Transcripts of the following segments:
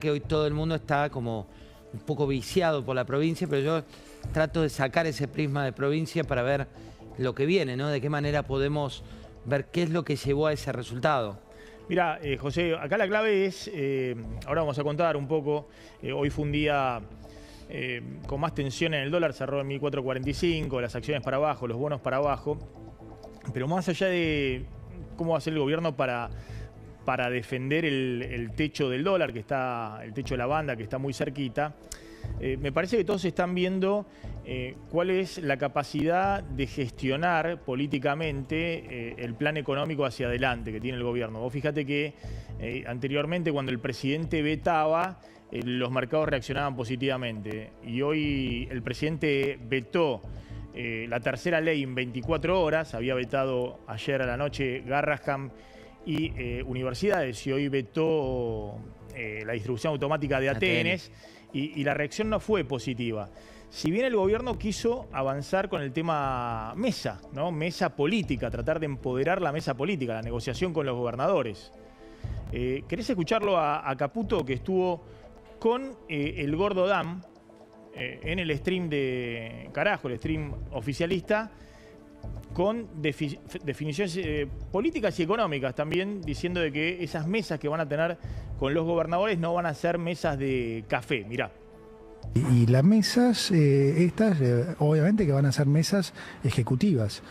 que hoy todo el mundo está como un poco viciado por la provincia, pero yo trato de sacar ese prisma de provincia para ver lo que viene, ¿no? De qué manera podemos ver qué es lo que llevó a ese resultado. Mira, José, acá la clave es, ahora vamos a contar un poco, hoy fue un día con más tensión en el dólar, cerró en 1445, las acciones para abajo, los bonos para abajo, pero más allá de cómo va a ser el gobierno para defender el techo del dólar, que está, el techo de la banda, que está muy cerquita, me parece que todos están viendo cuál es la capacidad de gestionar políticamente el plan económico hacia adelante que tiene el gobierno. Vos fíjate que anteriormente, cuando el presidente vetaba, los mercados reaccionaban positivamente. Y hoy el presidente vetó la tercera ley en 24 horas, había vetado ayer a la noche Garrahan y universidades, y hoy vetó la distribución automática de ATNs, y la reacción no fue positiva. Si bien el gobierno quiso avanzar con el tema mesa, ¿no? Mesa política, tratar de empoderar la mesa política, la negociación con los gobernadores. ¿Querés escucharlo a Caputo, que estuvo con el Gordo Dam en el stream de Carajo, el stream oficialista, con definiciones políticas y económicas también, diciendo de que esas mesas que van a tener con los gobernadores no van a ser mesas de café? Mirá. Y las mesas, estas, obviamente que van a ser mesas ejecutivas.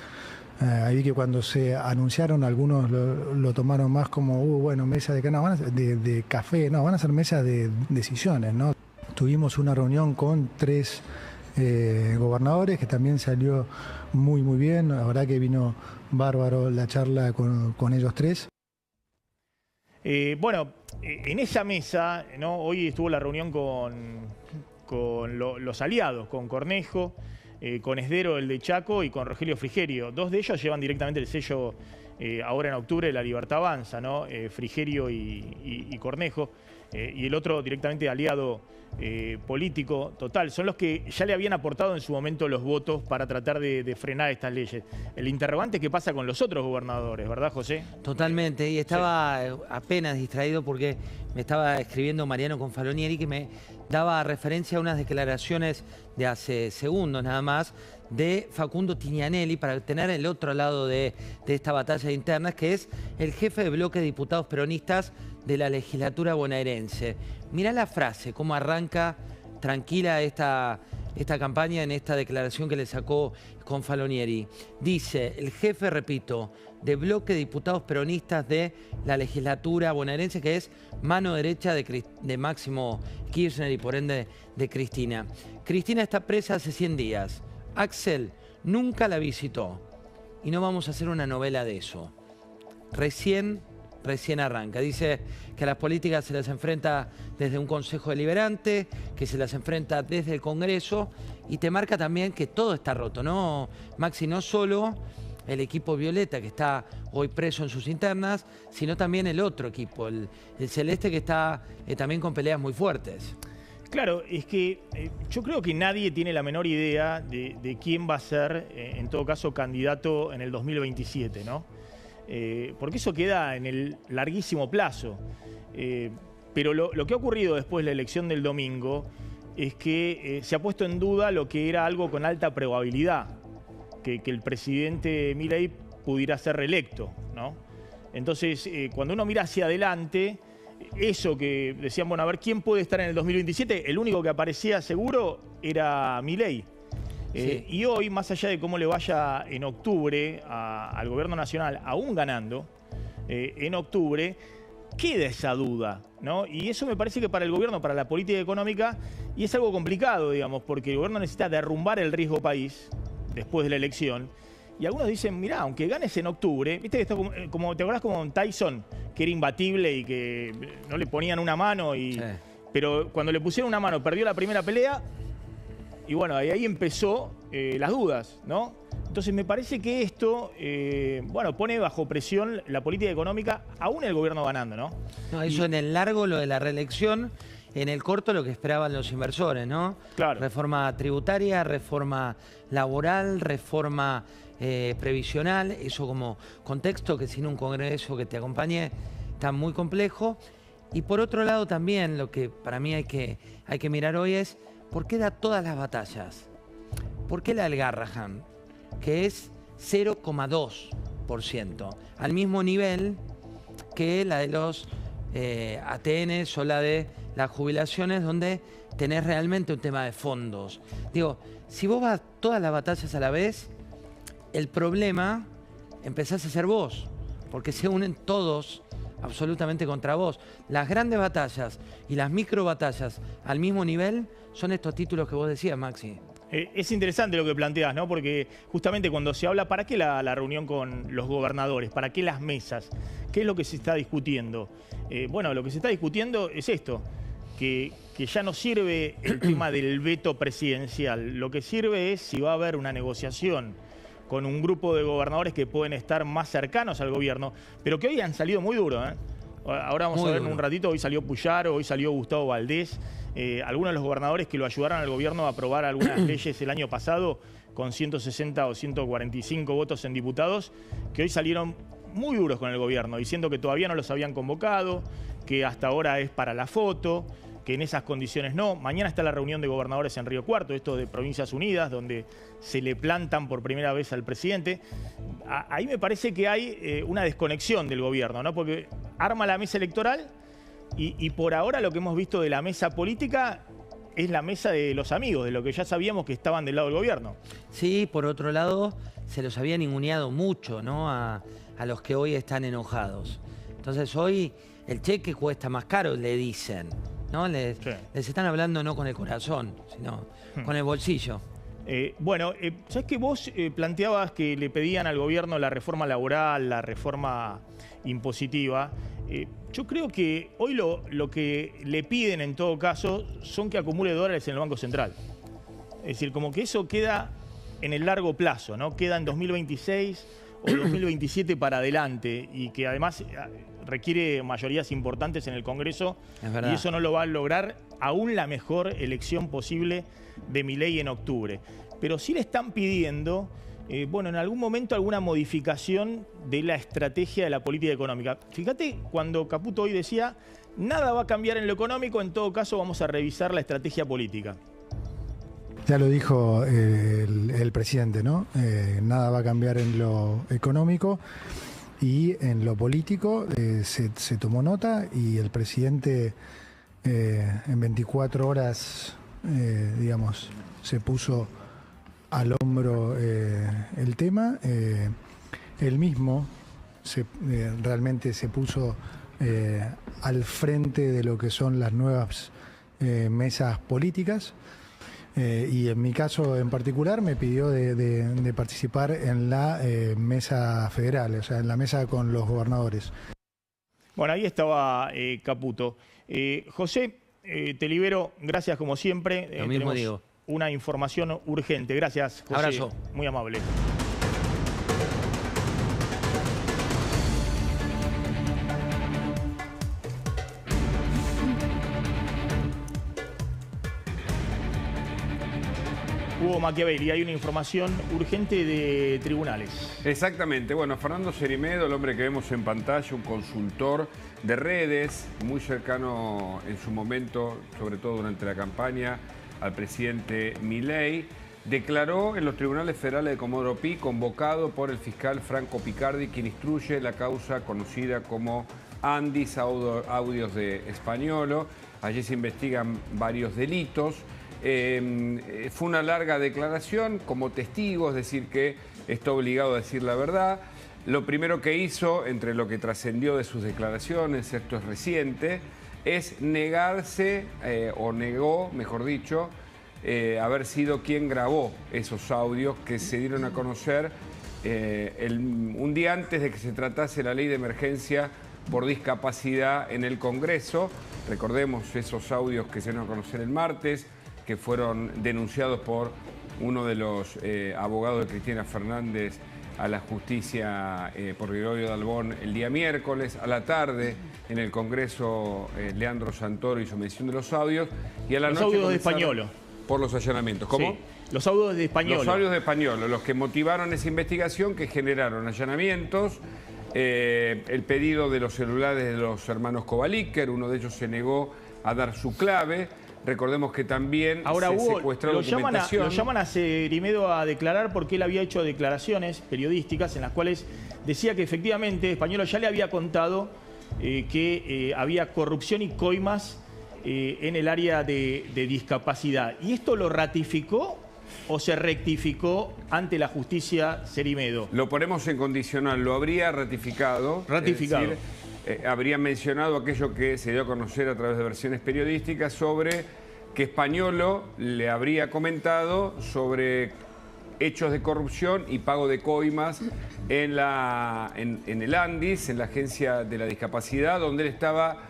Ahí vi que cuando se anunciaron, algunos lo tomaron más como, bueno, mesa de, no, de café, no, van a ser mesas de decisiones, ¿no? Tuvimos una reunión con 3 gobernadores, que también salió muy bien. La verdad que vino bárbaro la charla con ellos 3. Bueno, en esa mesa, ¿no? Hoy estuvo la reunión con los aliados, con Cornejo, con Esdero, el de Chaco, y con Rogelio Frigerio. 2 de ellos llevan directamente el sello ahora en octubre de La Libertad Avanza, ¿no? Frigerio y Cornejo. Y el otro directamente aliado político total. Son los que ya le habían aportado en su momento los votos para tratar de frenar estas leyes. El interrogante es qué pasa con los otros gobernadores, ¿verdad, José? Totalmente, y estaba apenas distraído porque me estaba escribiendo Mariano Confalonieri, que me daba referencia a unas declaraciones de hace segundos nada más de Facundo Tignanelli, para tener el otro lado de esta batalla interna, que es el jefe de bloque de diputados peronistas de la legislatura bonaerense. Mirá la frase, cómo arranca tranquila esta campaña en esta declaración que le sacó Confalonieri. Dice, el jefe, repito, de bloque de diputados peronistas de la legislatura bonaerense, que es mano derecha de Máximo Kirchner y por ende de Cristina. Cristina está presa hace 100 días. Axel nunca la visitó. Y no vamos a hacer una novela de eso. Recién arranca. Dice que a las políticas se las enfrenta desde un Consejo Deliberante, que se las enfrenta desde el Congreso, y te marca también que todo está roto, ¿no, Maxi? No solo el equipo violeta, que está hoy preso en sus internas, sino también el otro equipo, el celeste, que está también con peleas muy fuertes. Claro, es que yo creo que nadie tiene la menor idea de quién va a ser, en todo caso, candidato en el 2027, ¿no? Porque eso queda en el larguísimo plazo. Pero lo que ha ocurrido después de la elección del domingo es que se ha puesto en duda lo que era algo con alta probabilidad, que el presidente Milei pudiera ser reelecto, ¿no? Entonces, cuando uno mira hacia adelante, eso que decían, bueno, a ver quién puede estar en el 2027, el único que aparecía seguro era Milei. Sí. Y hoy, más allá de cómo le vaya en octubre al gobierno nacional, aún ganando, en octubre, queda esa duda, ¿no? Y eso me parece que para el gobierno, para la política económica, y es algo complicado, digamos, porque el gobierno necesita derrumbar el riesgo país después de la elección. Y algunos dicen, mirá, aunque ganes en octubre, viste que esto como te acordás como Tyson, que era imbatible y que no le ponían una mano, sí. Pero cuando le pusieron una mano perdió la primera pelea. Y bueno, ahí empezó las dudas, ¿no? Entonces me parece que esto, bueno, pone bajo presión la política económica, aún el gobierno ganando, ¿no? No, eso en el largo, lo de la reelección, en el corto lo que esperaban los inversores, ¿no? Claro. Reforma tributaria, reforma laboral, reforma previsional, eso como contexto que sin un Congreso que te acompañe está muy complejo. Y por otro lado también lo que para mí hay que mirar hoy es ¿por qué da todas las batallas? ¿Por qué la del Garrahan, que es 0,2%, al mismo nivel que la de los ATNs o la de las jubilaciones, donde tenés realmente un tema de fondos? Digo, si vos vas todas las batallas a la vez, el problema empezás a ser vos, porque se unen todos absolutamente contra vos. Las grandes batallas y las micro batallas al mismo nivel son estos títulos que vos decías, Maxi. Es interesante lo que planteás, ¿no? Porque justamente cuando se habla, ¿para qué la reunión con los gobernadores? ¿Para qué las mesas? ¿Qué es lo que se está discutiendo? Bueno, lo que se está discutiendo es esto, que ya no sirve el tema del veto presidencial. Lo que sirve es si va a haber una negociación con un grupo de gobernadores que pueden estar más cercanos al gobierno, pero que hoy han salido muy duros, ¿eh? Ahora vamos a ver en un ratito, hoy salió Puyaro, hoy salió Gustavo Valdés, algunos de los gobernadores que lo ayudaron al gobierno a aprobar algunas leyes el año pasado con 160 o 145 votos en diputados, que hoy salieron muy duros con el gobierno, diciendo que todavía no los habían convocado, que hasta ahora es para la foto, que en esas condiciones no. Mañana está la reunión de gobernadores en Río Cuarto, esto de Provincias Unidas, donde se le plantan por primera vez al presidente. Ahí me parece que hay una desconexión del gobierno, ¿no? Porque arma la mesa electoral y por ahora lo que hemos visto de la mesa política es la mesa de los amigos, de lo que ya sabíamos que estaban del lado del gobierno. Sí, por otro lado, se los había ninguneado mucho, ¿no? A los que hoy están enojados. Entonces hoy el cheque cuesta más caro, le dicen, ¿no? Les están hablando no con el corazón, sino con el bolsillo. Bueno, ¿sabes que vos planteabas que le pedían al gobierno la reforma laboral, la reforma impositiva? Yo creo que hoy lo que le piden en todo caso son que acumule dólares en el Banco Central. Es decir, como que eso queda en el largo plazo, ¿no? Queda en 2026 o 2027 para adelante y que además requiere mayorías importantes en el Congreso y eso no lo va a lograr aún la mejor elección posible de Milei en octubre. Pero sí le están pidiendo, bueno, en algún momento alguna modificación de la estrategia de la política económica. Fíjate cuando Caputo hoy decía, nada va a cambiar en lo económico, en todo caso vamos a revisar la estrategia política. Ya lo dijo el presidente, ¿no? Nada va a cambiar en lo económico y en lo político. Se tomó nota y el presidente en 24 horas, digamos, se puso al hombro el tema. Él mismo realmente se puso al frente de lo que son las nuevas mesas políticas. Y en mi caso en particular me pidió de participar en la mesa federal, o sea, en la mesa con los gobernadores. Bueno, ahí estaba Caputo. José, te libero, gracias como siempre. Lo mismo digo. Una información urgente. Gracias, José. Abrazo. Muy amable. Hugo Machiavelli, hay una información urgente de tribunales. Exactamente. Bueno, Fernando Cerimedo, el hombre que vemos en pantalla, un consultor de redes, muy cercano en su momento, sobre todo durante la campaña, al presidente Milei, declaró en los tribunales federales de Comodoro Pi, convocado por el fiscal Franco Picardi, quien instruye la causa conocida como Andis, audios de Españolo. Allí se investigan varios delitos. Fue una larga declaración como testigo, es decir, que está obligado a decir la verdad. Lo primero que hizo, entre lo que trascendió de sus declaraciones, esto es reciente, es negarse, o negó, mejor dicho, haber sido quien grabó esos audios que se dieron a conocer un día antes de que se tratase la ley de emergencia por discapacidad en el Congreso. Recordemos esos audios que se dieron a conocer el martes, que fueron denunciados por uno de los abogados de Cristina Fernández a la justicia por Gregorio Dalbón el día miércoles a la tarde. En el Congreso, Leandro Santoro hizo mención de los audios. Y a la noche audios de Españolo. Por los allanamientos. ¿Cómo? Sí, los audios de Españolo. Los audios de Españolo, los que motivaron esa investigación, que generaron allanamientos el pedido de los celulares de los hermanos Kovaliker, uno de ellos se negó a dar su clave. Recordemos que también se secuestró documentación. Lo llaman a Cerimedo a declarar porque él había hecho declaraciones periodísticas en las cuales decía que efectivamente Españolo ya le había contado que había corrupción y coimas en el área de discapacidad. ¿Y esto lo ratificó o se rectificó ante la justicia Cerimedo? Lo ponemos en condicional, lo habría ratificado. Ratificado. Es decir, habría mencionado aquello que se dio a conocer a través de versiones periodísticas sobre que Españolo le habría comentado sobre hechos de corrupción y pago de coimas en el ANDIS, en la Agencia de la Discapacidad, donde él estaba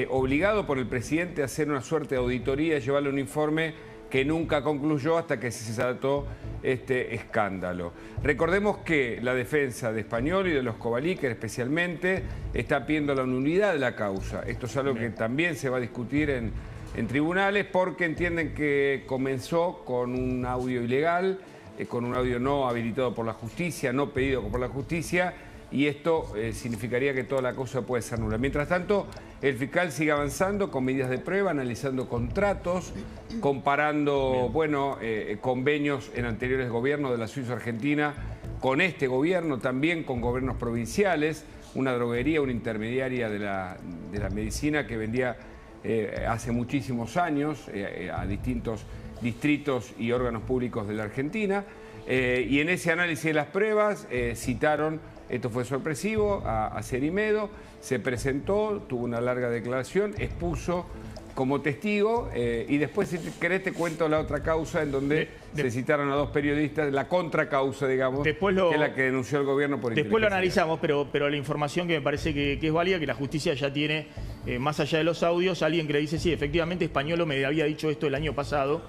obligado por el presidente a hacer una suerte de auditoría y llevarle un informe que nunca concluyó hasta que se desató este escándalo. Recordemos que la defensa de Españolo y de los Kovaliker especialmente está pidiendo la nulidad de la causa. Esto es algo que también se va a discutir en tribunales porque entienden que comenzó con un audio ilegal, con un audio no habilitado por la justicia, no pedido por la justicia, y esto significaría que toda la causa puede ser nula. Mientras tanto, el fiscal sigue avanzando con medidas de prueba, analizando contratos, comparando convenios en anteriores gobiernos de la Suiza Argentina con este gobierno, también con gobiernos provinciales, una droguería, una intermediaria de la medicina que vendía hace muchísimos años a distintos distritos y órganos públicos de la Argentina. Y en ese análisis de las pruebas citaron, esto fue sorpresivo, a Cerimedo, se presentó, tuvo una larga declaración, expuso como testigo y después, si querés, te cuento la otra causa en donde se citaron a dos periodistas, la contracausa, digamos, que es la que denunció el gobierno por después lo analizamos, pero la información que me parece que es válida, que la justicia ya tiene, más allá de los audios, alguien que le dice, sí, efectivamente, Españolo me había dicho esto el año pasado,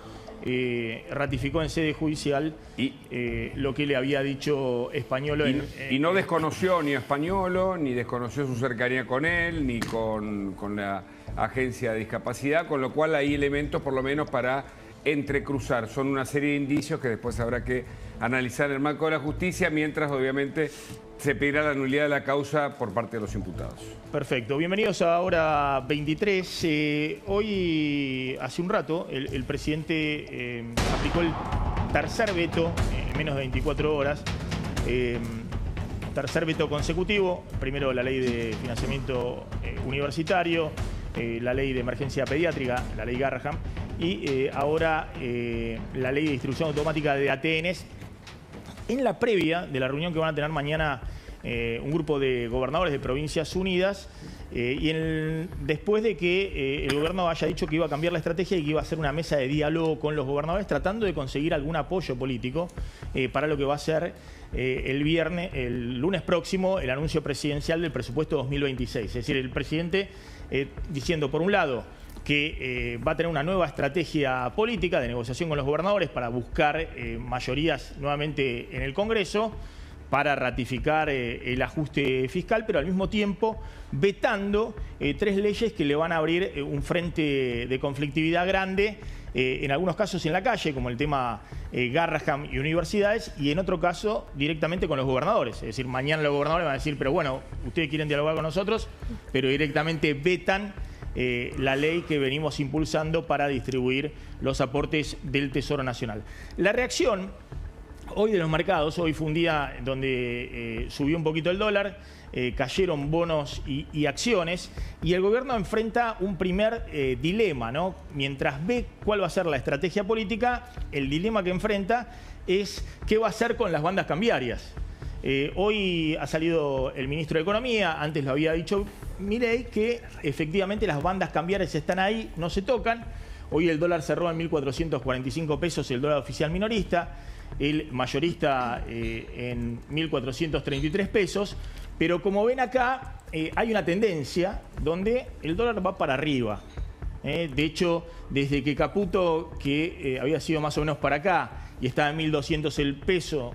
ratificó en sede judicial lo que le había dicho Españolo. Y no desconoció ni a Españolo, ni desconoció su cercanía con él, ni con la Agencia de Discapacidad, con lo cual hay elementos por lo menos para entrecruzar. Son una serie de indicios que después habrá que analizar en el marco de la justicia, mientras obviamente se pedirá la nulidad de la causa por parte de los imputados. Perfecto. Bienvenidos a Hora 23. Hoy, hace un rato, el presidente aplicó el tercer veto en menos de 24 horas. Tercer veto consecutivo. Primero la ley de financiamiento universitario, la ley de emergencia pediátrica, la ley Garraham, y ahora la ley de distribución automática de ATNs. En la previa de la reunión que van a tener mañana un grupo de gobernadores de Provincias Unidas, después de que el gobierno haya dicho que iba a cambiar la estrategia y que iba a hacer una mesa de diálogo con los gobernadores tratando de conseguir algún apoyo político para lo que va a ser el lunes próximo, el anuncio presidencial del presupuesto 2026. Es decir, el presidente diciendo, por un lado, que va a tener una nueva estrategia política de negociación con los gobernadores para buscar mayorías nuevamente en el Congreso, para ratificar el ajuste fiscal, pero al mismo tiempo vetando 3 leyes que le van a abrir un frente de conflictividad grande, en algunos casos en la calle, como el tema Garraham y universidades, y en otro caso directamente con los gobernadores. Es decir, mañana los gobernadores van a decir, pero bueno, ustedes quieren dialogar con nosotros, pero directamente vetan la ley que venimos impulsando para distribuir los aportes del Tesoro Nacional. La reacción hoy de los mercados, hoy fue un día donde subió un poquito el dólar, cayeron bonos y acciones, y el gobierno enfrenta un primer dilema, ¿no? Mientras ve cuál va a ser la estrategia política, el dilema que enfrenta es qué va a hacer con las bandas cambiarias. Hoy ha salido el ministro de Economía, antes lo había dicho Milei, que efectivamente las bandas cambiarias están ahí, no se tocan. Hoy el dólar cerró en 1.445 pesos, el dólar oficial minorista, el mayorista en 1.433 pesos. Pero como ven acá, hay una tendencia donde el dólar va para arriba. De hecho, desde que Caputo, que había sido más o menos para acá y estaba en 1.200 el peso,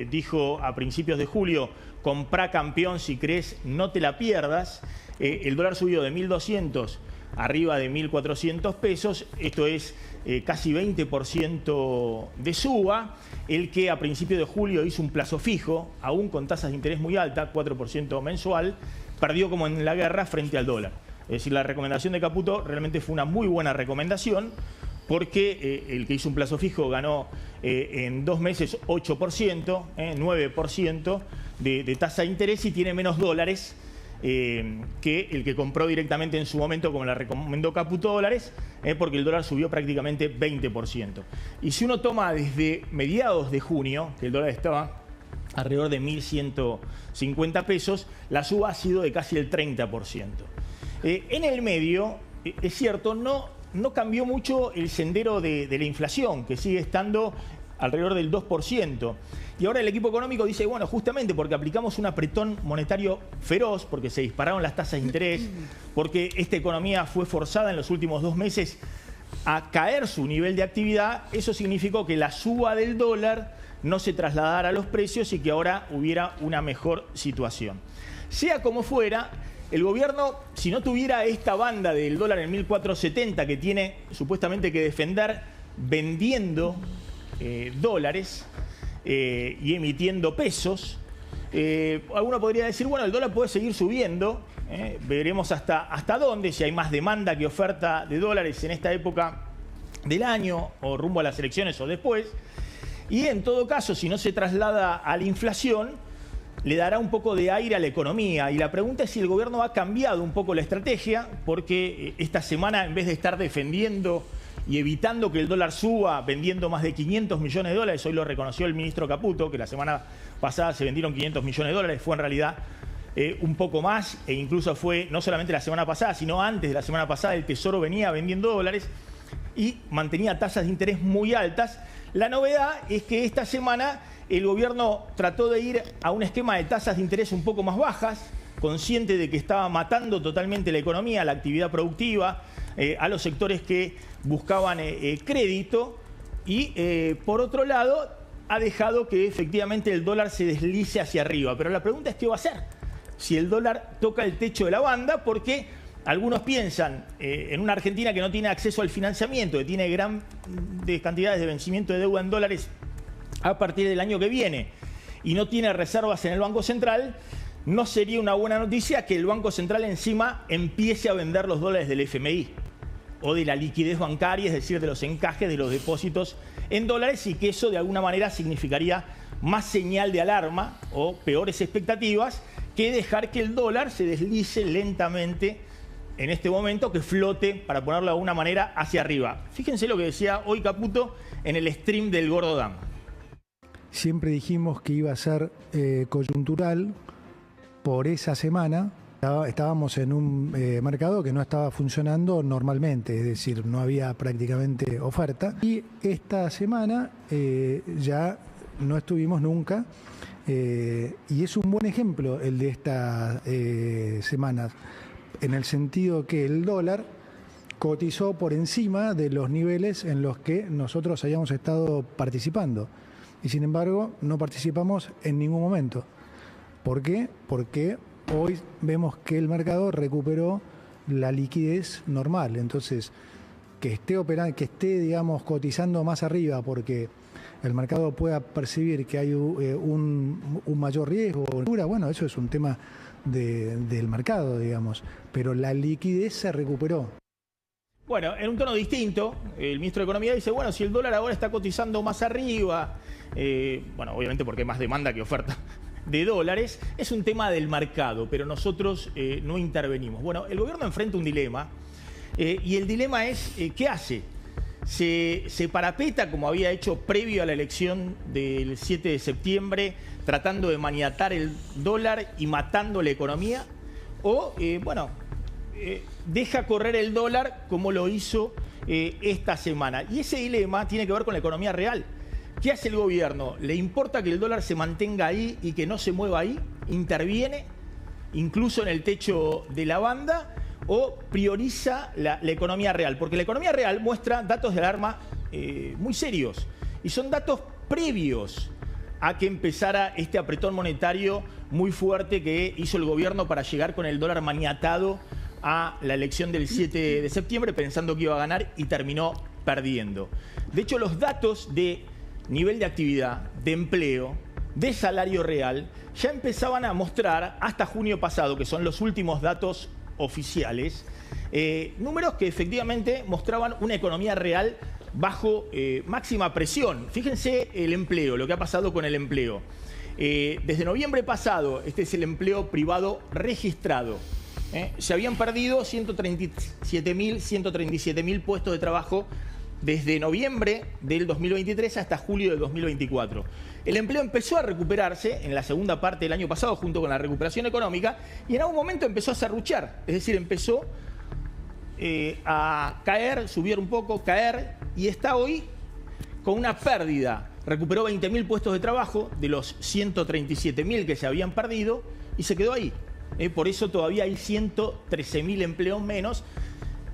dijo a principios de julio, comprá campeón si crees, no te la pierdas. El dólar subió de 1.200 arriba de 1.400 pesos. Esto es casi 20% de suba. El que a principios de julio hizo un plazo fijo, aún con tasas de interés muy altas, 4% mensual, perdió como en la guerra frente al dólar. Es decir, la recomendación de Caputo realmente fue una muy buena recomendación, porque el que hizo un plazo fijo ganó en 2 meses 8%, 9% de tasa de interés y tiene menos dólares que el que compró directamente en su momento, como la recomendó Caputo, dólares, porque el dólar subió prácticamente 20%. Y si uno toma desde mediados de junio, que el dólar estaba alrededor de 1.150 pesos, la suba ha sido de casi el 30%. En el medio, es cierto, no cambió mucho el sendero de la inflación, que sigue estando alrededor del 2%. Y ahora el equipo económico dice, bueno, justamente porque aplicamos un apretón monetario feroz, porque se dispararon las tasas de interés, porque esta economía fue forzada en los últimos 2 meses a caer su nivel de actividad, eso significó que la suba del dólar no se trasladara a los precios y que ahora hubiera una mejor situación. Sea como fuera, el gobierno, si no tuviera esta banda del dólar en 1.470 que tiene supuestamente que defender vendiendo dólares y emitiendo pesos, alguno podría decir, bueno, el dólar puede seguir subiendo, veremos hasta dónde, si hay más demanda que oferta de dólares en esta época del año o rumbo a las elecciones o después. Y en todo caso, si no se traslada a la inflación, le dará un poco de aire a la economía. Y la pregunta es si el gobierno ha cambiado un poco la estrategia, porque esta semana, en vez de estar defendiendo y evitando que el dólar suba, vendiendo más de 500 millones de dólares, hoy lo reconoció el ministro Caputo, que la semana pasada se vendieron 500 millones de dólares, fue en realidad un poco más, e incluso fue no solamente la semana pasada, sino antes de la semana pasada el Tesoro venía vendiendo dólares y mantenía tasas de interés muy altas. La novedad es que esta semana el gobierno trató de ir a un esquema de tasas de interés un poco más bajas, consciente de que estaba matando totalmente la economía, la actividad productiva, a los sectores que buscaban crédito y, por otro lado, ha dejado que efectivamente el dólar se deslice hacia arriba. Pero la pregunta es qué va a hacer si el dólar toca el techo de la banda, porque algunos piensan en una Argentina que no tiene acceso al financiamiento, que tiene grandes cantidades de vencimiento de deuda en dólares a partir del año que viene y no tiene reservas en el Banco Central. No sería una buena noticia que el Banco Central encima empiece a vender los dólares del FMI o de la liquidez bancaria, es decir, de los encajes de los depósitos en dólares, y que eso de alguna manera significaría más señal de alarma o peores expectativas que dejar que el dólar se deslice lentamente en este momento, que flote, para ponerlo de alguna manera, hacia arriba. Fíjense lo que decía hoy Caputo en el stream del Gordo Dam. Siempre dijimos que iba a ser coyuntural por esa semana. Estábamos en un mercado que no estaba funcionando normalmente, es decir, no había prácticamente oferta. Y esta semana ya no estuvimos nunca, y es un buen ejemplo el de estas semanas, en el sentido que el dólar cotizó por encima de los niveles en los que nosotros hayamos estado participando. Y sin embargo, no participamos en ningún momento. ¿Por qué? Porque hoy vemos que el mercado recuperó la liquidez normal. Entonces, que esté, digamos, cotizando más arriba porque el mercado pueda percibir que hay un mayor riesgo, bueno, eso es un tema del mercado, digamos. Pero la liquidez se recuperó. Bueno, en un tono distinto, el ministro de Economía dice, bueno, si el dólar ahora está cotizando más arriba, bueno, obviamente porque hay más demanda que oferta de dólares, es un tema del mercado, pero nosotros no intervenimos. Bueno, el gobierno enfrenta un dilema, y el dilema es, ¿qué hace? Se parapeta, como había hecho previo a la elección del 7 de septiembre, tratando de maniatar el dólar y matando la economía, o, deja correr el dólar como lo hizo esta semana. Y ese dilema tiene que ver con la economía real. ¿Qué hace el gobierno? ¿Le importa que el dólar se mantenga ahí y que no se mueva ahí? ¿Interviene incluso en el techo de la banda? ¿O prioriza la economía real? Porque la economía real muestra datos de alarma muy serios. Y son datos previos a que empezara este apretón monetario muy fuerte que hizo el gobierno para llegar con el dólar maniatado a la elección del 7 de septiembre pensando que iba a ganar y terminó perdiendo. De hecho, los datos de nivel de actividad, de empleo, de salario real, ya empezaban a mostrar hasta junio pasado, que son los últimos datos oficiales, números que efectivamente mostraban una economía real bajo máxima presión. Fíjense el empleo, lo que ha pasado con el empleo. Desde noviembre pasado, este es el empleo privado registrado. Se habían perdido 137.000 puestos de trabajo desde noviembre del 2023 hasta julio del 2024. El empleo empezó a recuperarse en la segunda parte del año pasado junto con la recuperación económica y en algún momento empezó a serruchar, es decir, empezó a caer, subir un poco, caer y está hoy con una pérdida. Recuperó 20.000 puestos de trabajo de los 137.000 que se habían perdido y se quedó ahí. Por eso todavía hay 113.000 empleos menos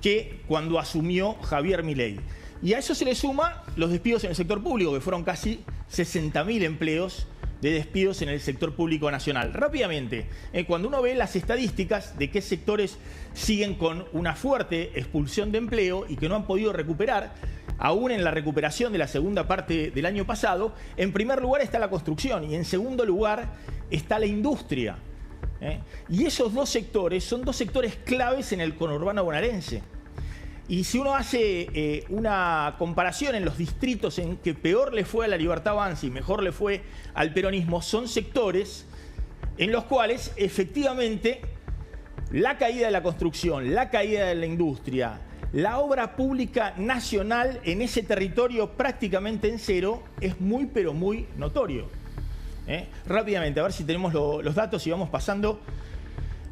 que cuando asumió Javier Milei. Y a eso se le suma los despidos en el sector público, que fueron casi 60.000 empleos de despidos en el sector público nacional. Rápidamente, cuando uno ve las estadísticas de qué sectores siguen con una fuerte expulsión de empleo y que no han podido recuperar, aún en la recuperación de la segunda parte del año pasado, en primer lugar está la construcción y en segundo lugar está la industria. Y esos dos sectores son dos sectores claves en el conurbano bonaerense. Y si uno hace una comparación en los distritos en que peor le fue a la Libertad Avanza y mejor le fue al peronismo, son sectores en los cuales efectivamente la caída de la construcción, la caída de la industria, la obra pública nacional en ese territorio prácticamente en cero es muy pero muy notorio. Rápidamente, a ver si tenemos los datos y vamos pasando.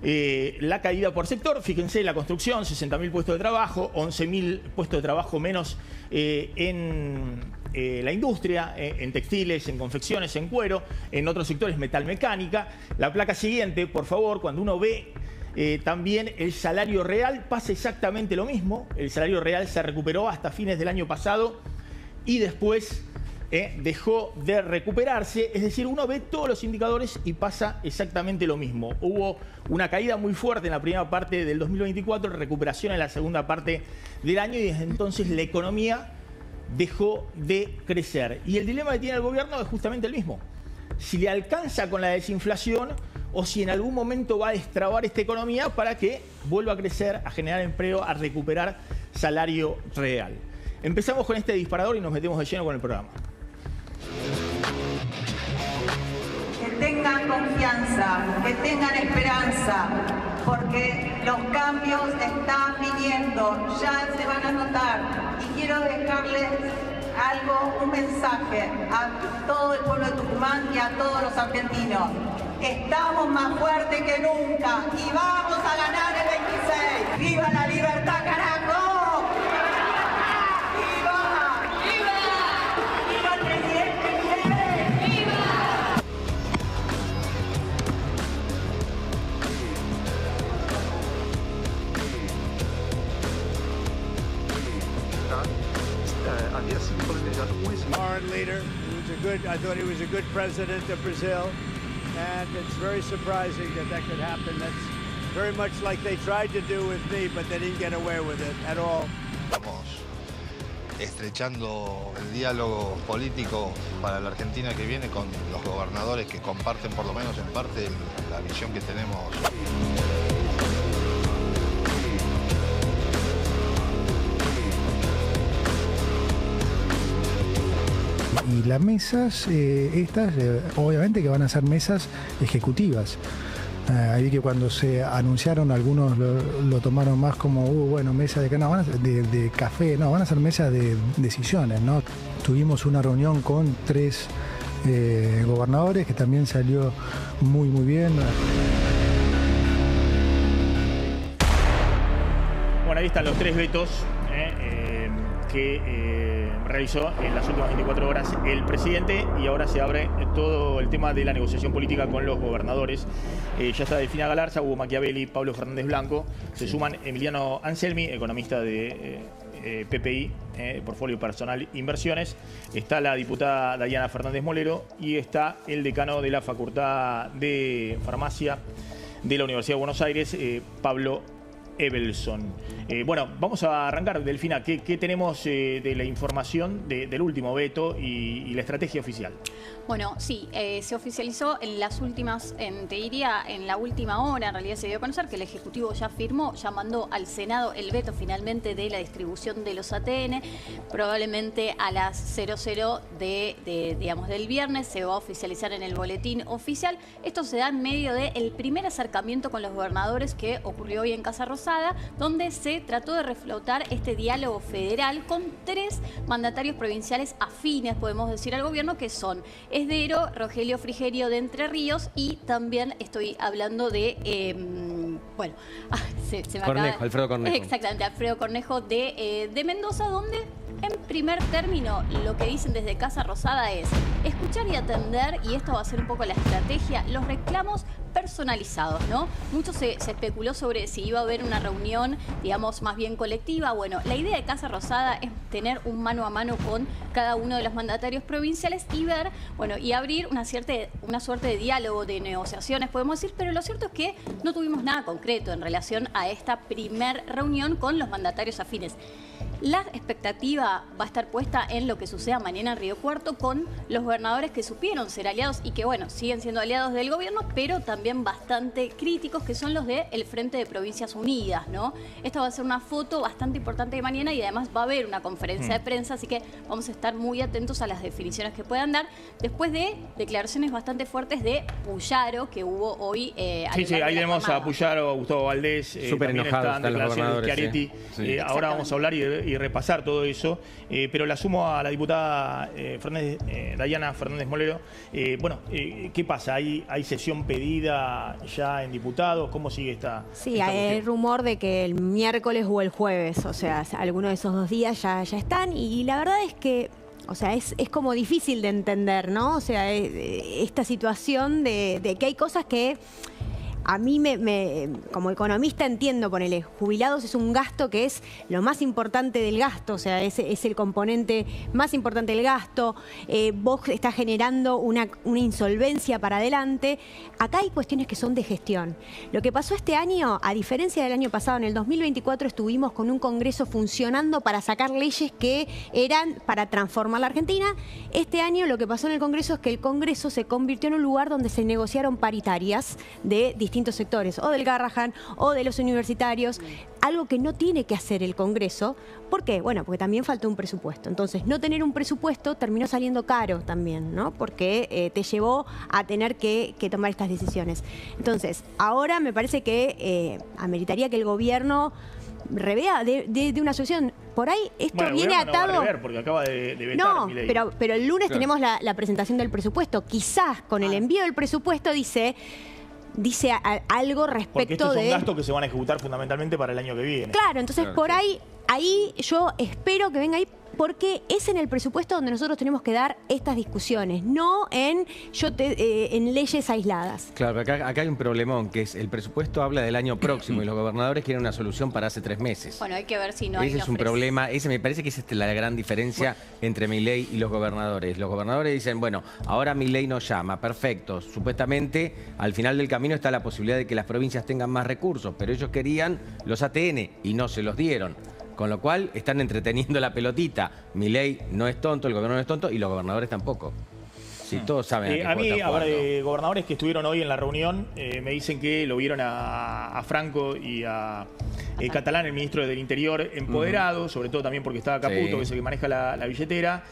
La caída por sector, fíjense, la construcción, 60.000 puestos de trabajo, 11.000 puestos de trabajo menos en la industria, en textiles, en confecciones, en cuero, en otros sectores, metalmecánica. La placa siguiente, por favor, cuando uno ve también el salario real, pasa exactamente lo mismo. El salario real se recuperó hasta fines del año pasado y después dejó de recuperarse, es decir, uno ve todos los indicadores y pasa exactamente lo mismo. Hubo una caída muy fuerte en la primera parte del 2024, recuperación en la segunda parte del año y desde entonces la economía dejó de crecer. Y el dilema que tiene el gobierno es justamente el mismo. Si le alcanza con la desinflación o si en algún momento va a destrabar esta economía para que vuelva a crecer, a generar empleo, a recuperar salario real. Empezamos con este disparador y nos metemos de lleno con el programa. Que tengan confianza, que tengan esperanza, porque los cambios están viniendo, ya se van a notar. Y quiero dejarles un mensaje a todo el pueblo de Tucumán y a todos los argentinos. Estamos más fuertes que nunca y vamos a ganar el 26. ¡Viva la libertad, carajo! Foreign leader. I thought he was a good president of Brazil, and it's very surprising that could happen. That's very much like they tried to do with me, but they didn't get away with it at all. Estamos estrechando el diálogo político para la Argentina que viene con los gobernadores que comparten por lo menos en parte la visión que tenemos. Y las mesas, estas, obviamente que van a ser mesas ejecutivas. Ahí que cuando se anunciaron, algunos lo tomaron más como, bueno, mesa de café, no, van a ser mesas de decisiones, ¿no? Tuvimos una reunión con 3 gobernadores que también salió muy bien. Bueno, ahí están los 3 vetos que realizó en las últimas 24 horas el presidente y ahora se abre todo el tema de la negociación política con los gobernadores. Ya está Delfina Galarza, Hugo Machiavelli, Pablo Fernández Blanco. Se suman Emiliano Anselmi, economista de PPI, Portfolio Personal Inversiones. Está la diputada Dayana Fernández Molero y está el decano de la Facultad de Farmacia de la Universidad de Buenos Aires, Pablo Evelson. Bueno, vamos a arrancar, Delfina. ¿Qué tenemos de la información del último veto y la estrategia oficial? Bueno, sí, se oficializó en las últimas, te diría en la última hora, en realidad se dio a conocer que el Ejecutivo ya firmó, ya mandó al Senado el veto finalmente de la distribución de los ATN. Probablemente a las 00 digamos, del viernes se va a oficializar en el boletín oficial. Esto se da en medio del primer acercamiento con los gobernadores que ocurrió hoy en Casa Rosada, donde se trató de reflotar este diálogo federal con 3 mandatarios provinciales afines, podemos decir, al gobierno, que son Esdero, Rogelio Frigerio de Entre Ríos y también estoy hablando de, bueno, se me Cornejo, acaba... Alfredo Cornejo. Exactamente, Alfredo Cornejo de Mendoza, donde en primer término lo que dicen desde Casa Rosada es escuchar y atender, y esto va a ser un poco la estrategia, los reclamos personalizados, ¿no? Mucho se especuló sobre si iba a haber una reunión, digamos, más bien colectiva. Bueno, la idea de Casa Rosada es tener un mano a mano con cada uno de los mandatarios provinciales y ver, bueno, y abrir una suerte de diálogo, de negociaciones, podemos decir, pero lo cierto es que no tuvimos nada concreto en relación a esta primer reunión con los mandatarios afines. La expectativa va a estar puesta en lo que suceda mañana en Río Cuarto con los gobernadores que supieron ser aliados y que, bueno, siguen siendo aliados del gobierno, pero también bastante críticos, que son los del Frente de Provincias Unidas, ¿no? Esta va a ser una foto bastante importante de mañana y además va a haber una conferencia de prensa, así que vamos a estar muy atentos a las definiciones que puedan dar después de declaraciones bastante fuertes de Puyaro que hubo hoy. Sí, ahí tenemos a Puyaro, a Gustavo Valdés, súper enojados están declaraciones de Schiaretti. Sí. Ahora vamos a hablar y repasar todo eso, pero la sumo a la diputada Dayana Fernández Molero. Bueno, ¿qué pasa? ¿Hay sesión pedida ya en diputados? ¿Cómo sigue esta? Sí, hay rumor de que el miércoles o el jueves, o sea, alguno de esos 2 días ya están, y la verdad es que, o sea, es como difícil de entender, ¿no? O sea, esta situación de que hay cosas que a mí como economista entiendo, ponele, jubilados es un gasto que es lo más importante del gasto, o sea, es el componente más importante del gasto. Vos estás generando una insolvencia para adelante. Acá hay cuestiones que son de gestión. Lo que pasó este año, a diferencia del año pasado, en el 2024 estuvimos con un Congreso funcionando para sacar leyes que eran para transformar la Argentina. Este año lo que pasó en el Congreso es que el Congreso se convirtió en un lugar donde se negociaron paritarias de distintos sectores, o del Garrahan o de los universitarios, algo que no tiene que hacer el Congreso. ¿Por qué? Bueno, porque también faltó un presupuesto. Entonces, no tener un presupuesto terminó saliendo caro también, ¿no? Porque te llevó a tener que tomar estas decisiones. Entonces, ahora me parece que ameritaría que el gobierno revea de una solución. Por ahí esto viene atado. No va a rever porque acaba de vetar no, Milei. pero el lunes claro, tenemos la presentación del presupuesto. Quizás con el envío del presupuesto dice algo respecto porque estos son de gastos que se van a ejecutar fundamentalmente para el año que viene. Claro, entonces Claro, por sí. ahí yo espero que venga ahí, porque es en el presupuesto donde nosotros tenemos que dar estas discusiones, no en leyes aisladas. Claro, acá hay un problemón, que es el presupuesto habla del año próximo y los gobernadores quieren una solución para hace 3 meses. Bueno, hay que ver si no hay Ese es un problema, me parece que esa es la gran diferencia entre Milei y los gobernadores. Los gobernadores dicen, bueno, ahora Milei nos llama, perfecto. Supuestamente, al final del camino está la posibilidad de que las provincias tengan más recursos, pero ellos querían los ATN y no se los dieron. Con lo cual, están entreteniendo la pelotita. Milei no es tonto, el gobierno no es tonto y los gobernadores tampoco. Si todos saben a mí, ahora, gobernadores que estuvieron hoy en la reunión me dicen que lo vieron a Franco y a Catalán, el ministro del Interior, empoderado, sobre todo también porque estaba Caputo, que es el que maneja la billetera.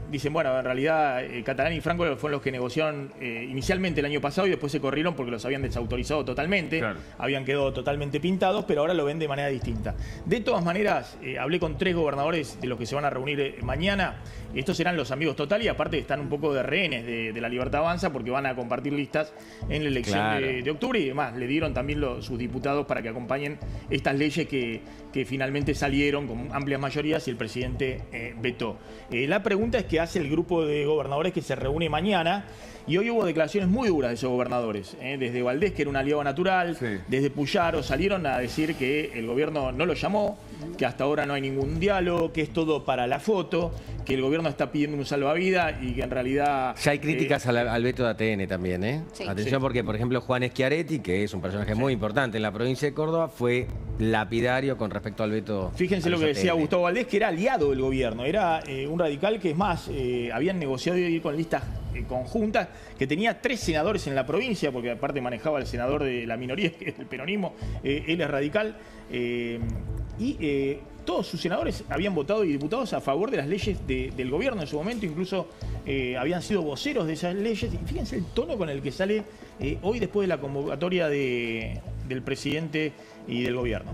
Dicen, bueno, en realidad Catalán y Franco fueron los que negociaron inicialmente el año pasado y después se corrieron porque los habían desautorizado totalmente, claro, habían quedado totalmente pintados, pero ahora lo ven de manera distinta. De todas maneras, hablé con 3 gobernadores de los que se van a reunir mañana. Estos serán los amigos total y aparte están un poco de rehenes de la Libertad Avanza porque van a compartir listas en la elección de octubre, y además le dieron también sus diputados para que acompañen estas leyes que finalmente salieron con amplias mayorías y el presidente vetó. La pregunta es qué hace el grupo de gobernadores que se reúne mañana Y hoy hubo declaraciones muy duras de esos gobernadores, desde Valdés, que era un aliado natural, desde Puyaro, salieron a decir que el gobierno no lo llamó, que hasta ahora no hay ningún diálogo, que es todo para la foto, que el gobierno está pidiendo un salvavidas y que en realidad... Ya hay críticas al veto de ATN también, ¿eh? Sí. Atención porque, por ejemplo, Juan Schiaretti, que es un personaje muy importante en la provincia de Córdoba, fue lapidario con respecto al veto. Fíjense lo que decía Gustavo Valdés, que era aliado del gobierno, era un radical que es más, habían negociado ir con listas conjuntas, que tenía 3 senadores en la provincia, porque aparte manejaba el senador de la minoría, que es el peronismo, él es radical, todos sus senadores habían votado y diputados a favor de las leyes del gobierno en su momento, incluso habían sido voceros de esas leyes. Y fíjense el tono con el que sale hoy después de la convocatoria del presidente y del gobierno.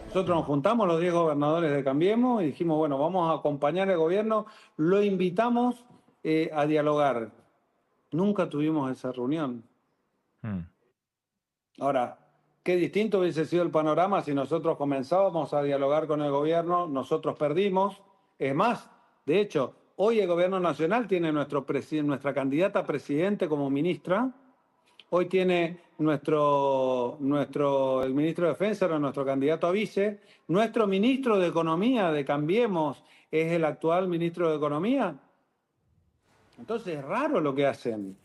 Nosotros nos juntamos, los 10 gobernadores de Cambiemos, y dijimos, bueno, vamos a acompañar al gobierno, lo invitamos a dialogar. Nunca tuvimos esa reunión. Ahora, qué distinto hubiese sido el panorama si nosotros comenzábamos a dialogar con el gobierno, nosotros perdimos. Es más, de hecho, hoy el gobierno nacional tiene nuestra candidata a presidente como ministra. Hoy tiene el ministro de Defensa, era nuestro candidato a vice. Nuestro ministro de Economía de Cambiemos es el actual ministro de Economía. Entonces es raro lo que hacen,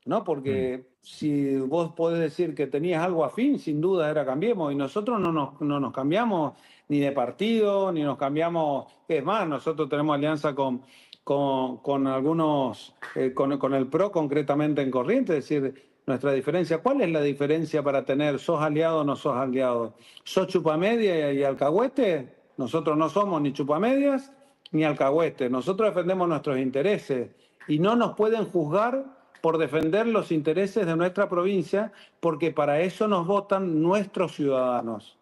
¿no? Porque si vos podés decir que tenías algo afín, sin duda era Cambiemos. Y nosotros no nos cambiamos ni de partido, ni nos cambiamos... Es más, nosotros tenemos alianza con algunos, con el PRO concretamente en Corrientes, es decir... Nuestra diferencia, ¿cuál es la diferencia para tener sos aliado o no sos aliado? ¿Sos chupamedia y alcahuete? Nosotros no somos ni chupamedias ni alcahuete. Nosotros defendemos nuestros intereses y no nos pueden juzgar por defender los intereses de nuestra provincia porque para eso nos votan nuestros ciudadanos.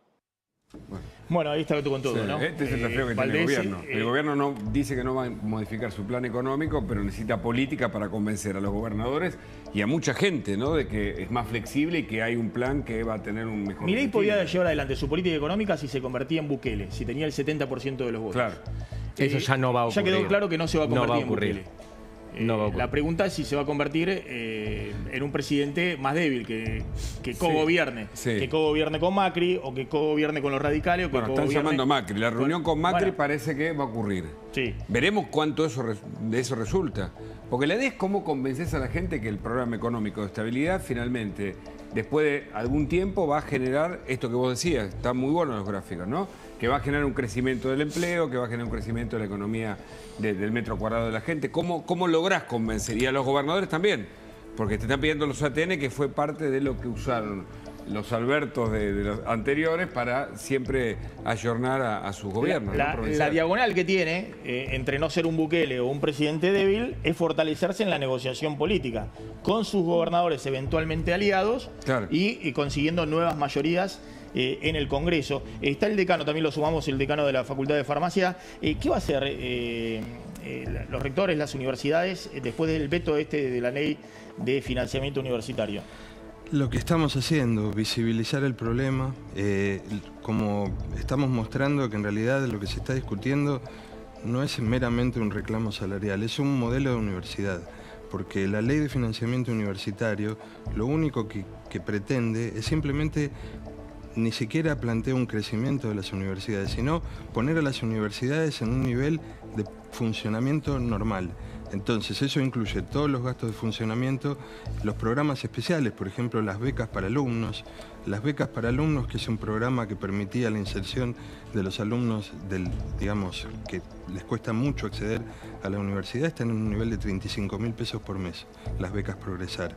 Bueno, ahí está con todo, sí, ¿no? Este es el desafío que tiene el gobierno. El gobierno no dice que no va a modificar su plan económico, pero necesita política para convencer a los gobernadores y a mucha gente, ¿no? De que es más flexible y que hay un plan que va a tener un mejor... Milei podía llevar adelante su política económica si se convertía en Bukele, si tenía el 70% de los votos. Claro. Eso ya no va a ocurrir. Ya quedó claro que no se va a convertir en Bukele. La pregunta es si se va a convertir en un presidente más débil, que cogobierne. Sí. Que cogobierne con Macri, o que cogobierne con los radicales, o que están llamando a Macri. La reunión con Macri parece que va a ocurrir. Sí. Veremos cuánto de eso resulta. Porque la idea es cómo convences a la gente que el programa económico de estabilidad finalmente, después de algún tiempo, va a generar esto que vos decías. Están muy buenos los gráficos, ¿no? Que va a generar un crecimiento del empleo, que va a generar un crecimiento de la economía del metro cuadrado de la gente. ¿Cómo lográs convencer? Y a los gobernadores también, porque te están pidiendo los ATN, que fue parte de lo que usaron los Albertos de los anteriores para siempre ayornar a sus gobiernos. La diagonal que tiene entre no ser un Bukele o un presidente débil es fortalecerse en la negociación política, con sus gobernadores eventualmente aliados y consiguiendo nuevas mayorías en el Congreso. Está el decano, también lo sumamos, el decano de la Facultad de Farmacia. ¿Qué va a hacer los rectores, las universidades, después del veto de la ley de financiamiento universitario? Lo que estamos haciendo, visibilizar el problema, como estamos mostrando que en realidad lo que se está discutiendo no es meramente un reclamo salarial, es un modelo de universidad. Porque la ley de financiamiento universitario lo único que pretende es simplemente ni siquiera plantea un crecimiento de las universidades, sino poner a las universidades en un nivel de funcionamiento normal. Entonces, eso incluye todos los gastos de funcionamiento, los programas especiales, por ejemplo, las becas para alumnos. Las becas para alumnos, que es un programa que permitía la inserción de los alumnos digamos, que les cuesta mucho acceder a la universidad, están en un nivel de 35.000 pesos por mes, las becas Progresar.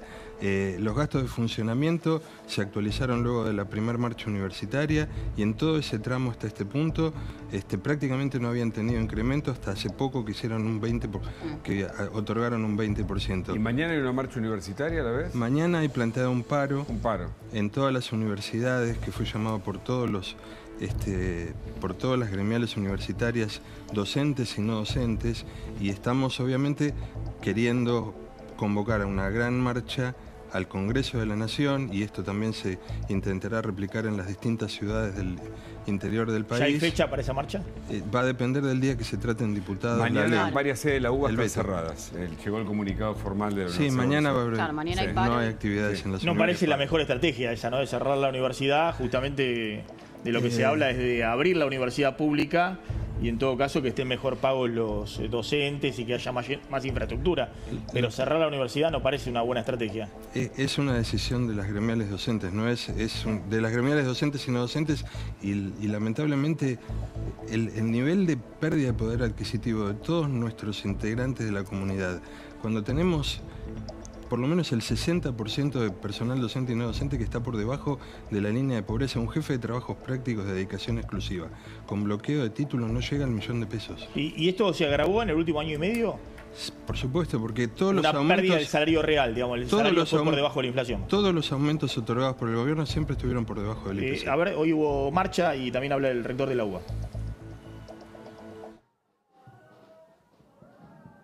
Los gastos de funcionamiento se actualizaron luego de la primera marcha universitaria y en todo ese tramo hasta este punto prácticamente no habían tenido incremento hasta hace poco que hicieron que otorgaron un 20%. ¿Y mañana hay una marcha universitaria a la vez? Mañana hay planteado un paro. Un paro. En todas las universidades, que fue llamado por todos por todas las gremiales universitarias, docentes y no docentes, y estamos obviamente queriendo convocar a una gran marcha al Congreso de la Nación, y esto también se intentará replicar en las distintas ciudades del interior del país. ¿Ya hay fecha para esa marcha? Va a depender del día que se traten diputados. Mañana varias sedes de la UBA están cerradas. Llegó el comunicado formal de la universidad. Sí, mañana va a haber. Claro, mañana hay No hay actividades en la ciudad. No parece la mejor estrategia esa, ¿no? De cerrar la universidad, justamente de lo que se habla es de abrir la universidad pública y en todo caso que estén mejor pagos los docentes y que haya más infraestructura. Pero cerrar la universidad no parece una buena estrategia. Es una decisión de las gremiales docentes, no es de las gremiales docentes y no docentes, y lamentablemente el nivel de pérdida de poder adquisitivo de todos nuestros integrantes de la comunidad, cuando tenemos por lo menos el 60% de personal docente y no docente que está por debajo de la línea de pobreza. Un jefe de trabajos prácticos de dedicación exclusiva, con bloqueo de títulos, no llega al $1.000.000. ¿Y esto se agravó en el último año y medio? Por supuesto, porque todos los aumentos... Una pérdida del salario real, digamos, el salario fue por debajo de la inflación. Todos los aumentos otorgados por el gobierno siempre estuvieron por debajo del IPC. A ver, hoy hubo marcha y también habla el rector de la UBA.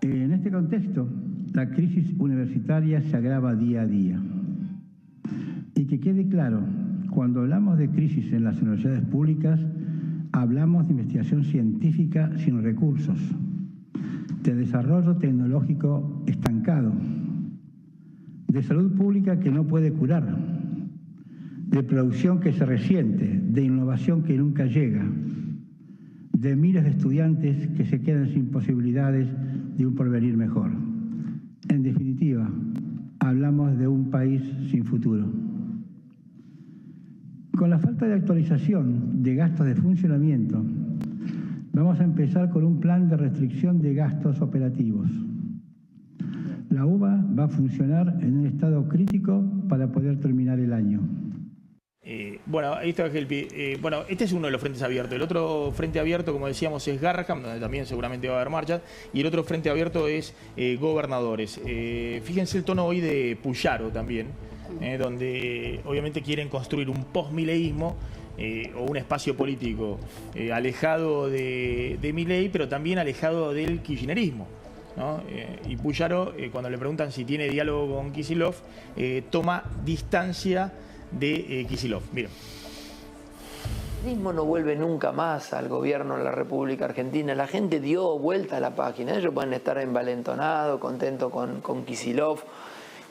En este contexto, la crisis universitaria se agrava día a día. Y que quede claro, cuando hablamos de crisis en las universidades públicas, hablamos de investigación científica sin recursos, de desarrollo tecnológico estancado, de salud pública que no puede curar, de producción que se resiente, de innovación que nunca llega, de miles de estudiantes que se quedan sin posibilidades de un porvenir mejor. En definitiva, hablamos de un país sin futuro. Con la falta de actualización de gastos de funcionamiento, vamos a empezar con un plan de restricción de gastos operativos. La UBA va a funcionar en un estado crítico para poder terminar el año. Bueno, ahí está bueno, este es uno de los frentes abiertos. El otro frente abierto, como decíamos, es Garrahan, donde también seguramente va a haber marchas. Y el otro frente abierto es gobernadores. Fíjense el tono hoy de Puyaro también, donde obviamente quieren construir un post-mileísmo o un espacio político alejado de Milei, pero también alejado del kirchnerismo, ¿no? Y Puyaro, cuando le preguntan si tiene diálogo con Kicillof, toma distancia de Kicillof. Miren. El kirchnerismo no vuelve nunca más al gobierno de la República Argentina. La gente dio vuelta a la página. Ellos pueden estar envalentonados, contentos con Kicillof,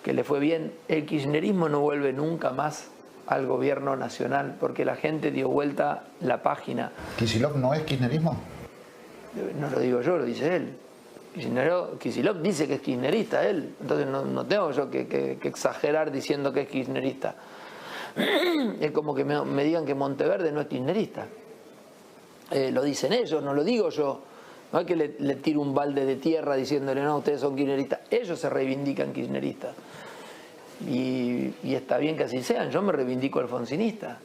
que le fue bien. El kirchnerismo no vuelve nunca más al gobierno nacional porque la gente dio vuelta la página. ¿Kicillof no es kirchnerismo? No lo digo yo, lo dice él. Kicillof dice que es kirchnerista él, entonces no tengo yo que exagerar diciendo que es kirchnerista. Es como que me digan que Monteverde no es kirchnerista. Lo dicen ellos, no lo digo yo. No es que le tiro un balde de tierra diciéndole no, ustedes son kirchneristas. Ellos se reivindican kirchneristas. Y está bien que así sean. Yo me reivindico alfonsinista.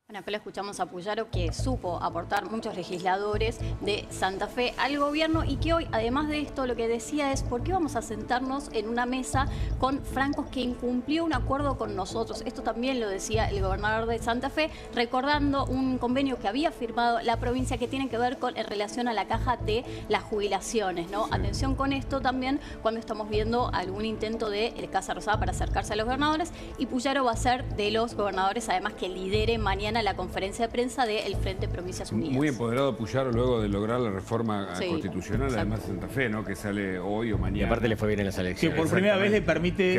Bueno, acá lo escuchamos a Puyaro, que supo aportar muchos legisladores de Santa Fe al gobierno y que hoy, además de esto, lo que decía es ¿por qué vamos a sentarnos en una mesa con francos que incumplió un acuerdo con nosotros? Esto también lo decía el gobernador de Santa Fe, recordando un convenio que había firmado la provincia que tiene que ver en relación a la caja de las jubilaciones, ¿no? Sí. Atención con esto también cuando estamos viendo algún intento de Casa Rosada para acercarse a los gobernadores, y Puyaro va a ser de los gobernadores, además, que lidere mañana la conferencia de prensa del Frente Provincias Unidas. Muy empoderado Puyaro luego de lograr la reforma constitucional, exacto, además de Santa Fe, ¿no? Que sale hoy o mañana. Y aparte le fue bien en las elecciones. Que por primera vez le permite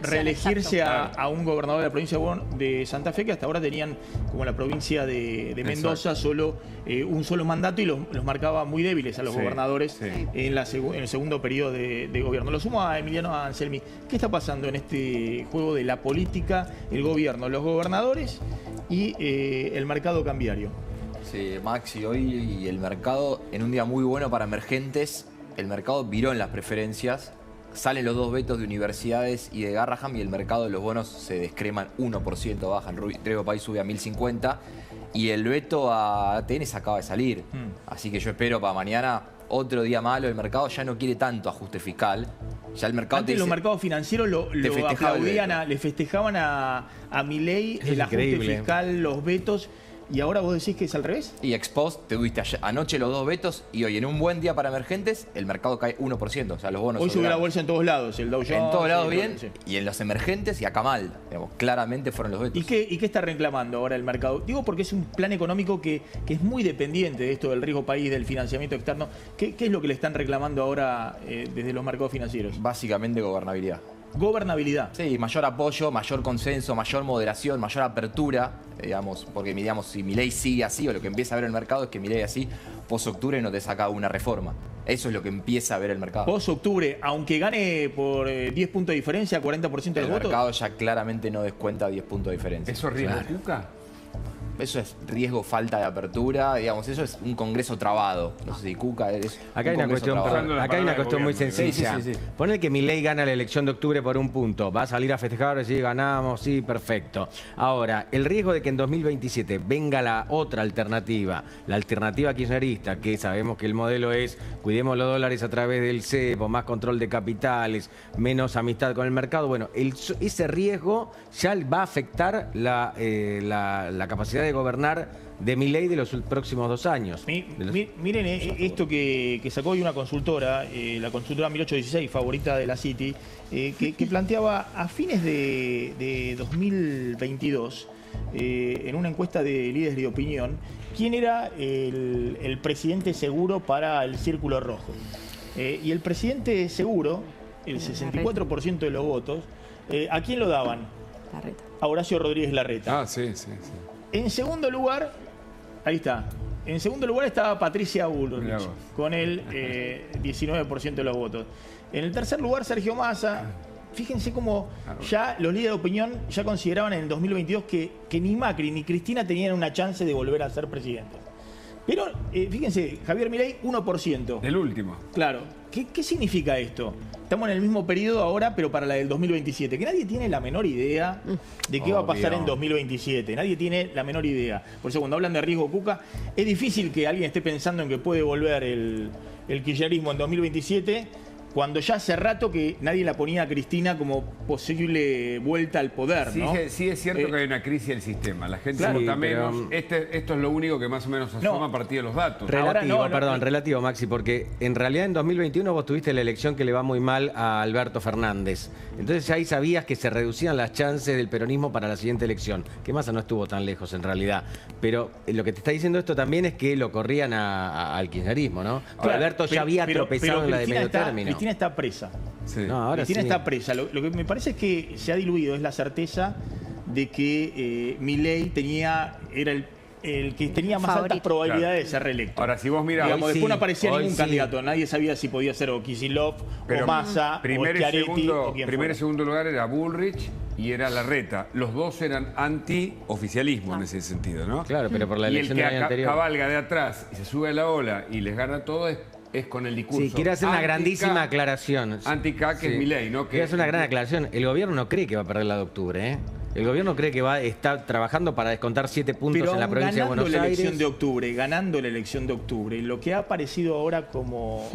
reelegirse a un gobernador de la provincia de Santa Fe, que hasta ahora tenían, como la provincia de Mendoza, solo un solo mandato y los marcaba muy débiles a los gobernadores en el segundo periodo de gobierno. Lo sumo a Emiliano Anselmi. ¿Qué está pasando en este juego de la política, el gobierno, los gobernadores y el mercado cambiario? Sí, Maxi, hoy el mercado, en un día muy bueno para emergentes, el mercado viró en las preferencias, salen los dos vetos de universidades y de Garrahan y el mercado de los bonos se descreman 1%, bajan, Riego País sube a 1050 y el veto a ATN se acaba de salir. Así que yo espero para mañana otro día malo, el mercado ya no quiere tanto ajuste fiscal. Ya el mercado antes los mercados financieros lo aplaudían, le festejaban a Milei el ajuste fiscal, los vetos. y ahora vos decís que es al revés. Y ex post, tuviste anoche los 2 vetos y hoy en un buen día para emergentes el mercado cae 1%. O sea, los bonos Hoy subió la soberanos. bolsa en todos lados, el Dow Jones. En todos lados bien, sí. y en los emergentes y acá mal. Digamos, claramente fueron los vetos. ¿Y qué está reclamando ahora el mercado? Digo porque es un plan económico que es muy dependiente de esto del riesgo país, del financiamiento externo. ¿Qué es lo que le están reclamando ahora desde los mercados financieros? Básicamente gobernabilidad. Gobernabilidad. Sí, mayor apoyo, mayor consenso, mayor moderación, mayor apertura, digamos, porque digamos, si Milei sigue así, o lo que empieza a ver el mercado es que Milei así, post-octubre no te saca una reforma. Eso es lo que empieza a ver el mercado. Post-octubre, aunque gane por 10 puntos de diferencia, 40% de los votos. El mercado ya claramente no descuenta 10 puntos de diferencia. ¿Eso es riesgo Cuca? Eso es riesgo, falta de apertura, digamos, eso es un congreso trabado. No sé si Cuca es Acá hay una cuestión, acá hay una cuestión muy sencilla. Sí. Poner que Milei gana la elección de octubre por 1 punto. Va a salir a festejar, decir ganamos, sí, perfecto. Ahora, el riesgo de que en 2027 venga la otra alternativa, la alternativa kirchnerista, que sabemos que el modelo es cuidemos los dólares a través del cepo, más control de capitales, menos amistad con el mercado. Bueno, ese riesgo ya va a afectar la capacidad de gobernar de Milei de los próximos 2 años. Miren esto que sacó hoy una consultora, la consultora 1816, favorita de la City, que planteaba a fines de 2022, en una encuesta de líderes de opinión, quién era el presidente seguro para el Círculo Rojo. Y el presidente seguro, el 64% de los votos, ¿a quién lo daban? Larreta. A Horacio Rodríguez Larreta. Ah, sí. En segundo lugar, ahí está. En segundo lugar estaba Patricia Bullrich, con el 19% de los votos. En el tercer lugar, Sergio Massa. Fíjense cómo ya los líderes de opinión ya consideraban en el 2022 que ni Macri ni Cristina tenían una chance de volver a ser presidentes. Pero fíjense, Javier Milei, 1%. El último. Claro. ¿Qué significa esto? Estamos en el mismo periodo ahora, pero para la del 2027. Que nadie tiene la menor idea de qué va a pasar en 2027. Nadie tiene la menor idea. Por eso cuando hablan de riesgo Cuca, es difícil que alguien esté pensando en que puede volver el kirchnerismo en 2027, cuando ya hace rato que nadie la ponía a Cristina como posible vuelta al poder, ¿no? Sí, es cierto que hay una crisis del sistema. La gente claro, vota menos. Esto es lo único que más o menos asoma a partir de los datos. Relativo, Maxi, porque en realidad en 2021 vos tuviste la elección que le va muy mal a Alberto Fernández. Entonces ahí sabías que se reducían las chances del peronismo para la siguiente elección. Que Massa no estuvo tan lejos en realidad. Pero lo que te está diciendo esto también es que lo corrían al kirchnerismo, ¿no? Claro, Alberto ya había tropezado en la de medio término. Cristina está presa. Sí. No, ahora Cristina sí. está presa. Lo que me parece es que se ha diluido, es la certeza de que Milei era el que tenía más altas probabilidades de ser reelecto. Ahora, si vos mirás... Después no aparecía ningún candidato. Nadie sabía si podía ser o Kicillof, o Massa, o Schiaretti, o quien primer fuera. y segundo lugar era Bullrich y era Larreta. Los dos eran anti-oficialismo en ese sentido, ¿no? Claro, pero por la y el elección que del año anterior. cabalga de atrás y se sube a la ola y les gana todo es con el discurso. Sí, quiero hacer una grandísima aclaración. Anti-K, que es Milei, ¿no? Quiero hacer una gran aclaración. El gobierno no cree que va a perder la de octubre, ¿eh? El gobierno cree que está trabajando para descontar 7 puntos en la provincia de Buenos Aires. Ganando la elección de octubre, lo que ha aparecido ahora como